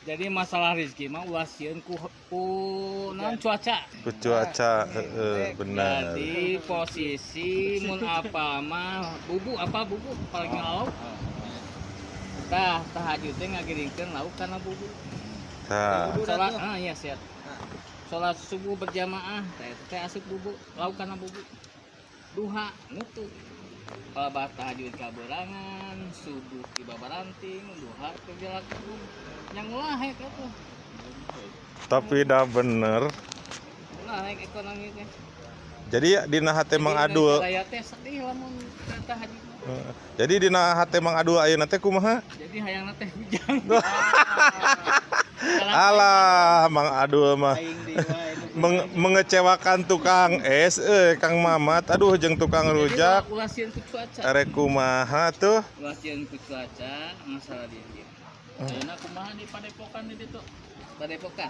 Jadi masalah rezeki mah ulah sieun ku naon cuaca. Ku cuaca benar. Jadi posisi mun apa mah bubu paling lauk. Tah tahajud teh ngagiringkeun lauk kana bubu. Tah. Salat iya siap. Salat subuh berjamaah teh asup bubu, lauk kana bubu. Duha nutu. Kalau tahajud kaberangan, subuh di babaranting, duha kerja lagi. Yang lahek itu. Tapi dah bener. Lahek ekonomi teh. Jadi dina hate Mang Adul. Saya teh sedih lamun tahajud. Jadi dina hate Mang Adul ayeuna teh kumaha? Jadi hayangna teh hujang. Alah, Mang Adul mah mengecewakan tukang es, Kang Mamat. Aduh, jeung tukang rujak. Ulah sieun ku cuaca. Arek kumaha tuh? Ulah sieun ku cuaca, masalah dia. Ayeuna kumaha di Padepokan di ditu? Padepokan.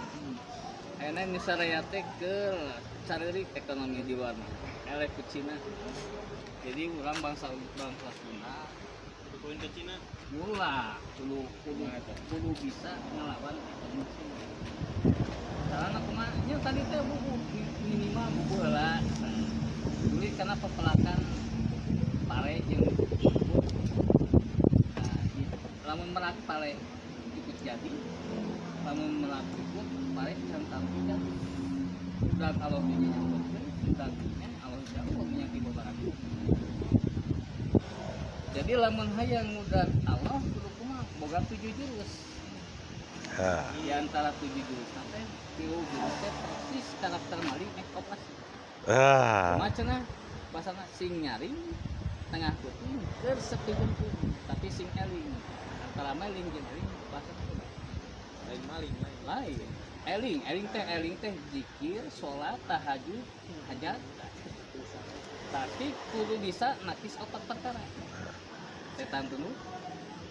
Ayeuna nu saraya teh keur caririk ekonomi di luar mah. Elek ku Cina. Jadi urang bangsa Sunda poin ke Cina. Mula kudu bisa ngelawan ekonomi Cina. Karena kumaha nya tadi teh bubu minimal bubu heula. Dulu karena pepelakan pare jeung bubu. Nah, lamun merak pare ikut jadi. Lamun merak ikut pare santan tidak. Udah kalau ini nyambutkeun dagingnya Allah jauh minyak di babaran. Jadi lamun hayang mudah Allah kudu kumaha boga 7 jurus. Di antara 7 jurus teh tilu jurus teh persis karakter maling operasi. Macana pasana sing nyaring tengah kuting keur sepikeun tapi sing eling. Antara maling jeung eling pasana lain maling lain. Eling teh zikir, salat, tahajud, hajat. Tapi kudu bisa nakis opat perkara. Setan tunduk,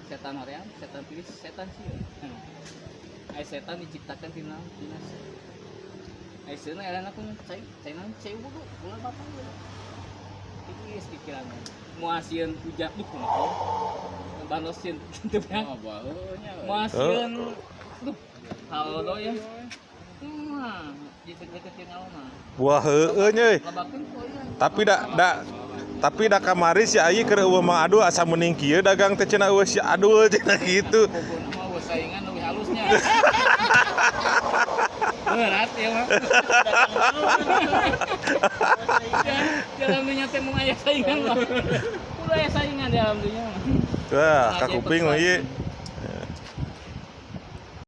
setan hoream, setan tiris, setan sieun. Ai setan diciptakan tina dinasa. Ai sieun elana kun cai wudu, ulah bapak we. Iki pikiran. Moal sieun ujak di kumaha. Banos sieun teu beak. Moal sieun halo ya. Deket-deketin alma. Wah, heueuh nya. Tapi da kamari si Ayi keur eueuh Mang Adul asa mending kieu dagang teh cenah eueuh si Adul cenah gitu. Pokona mah eueuh saingan leuwih halusnya. Berat ya mah. Dalam dunia teh mun aya saingan mah. Udah aya saingan dalam dunia mah. Wah, ka kuping mah ieu.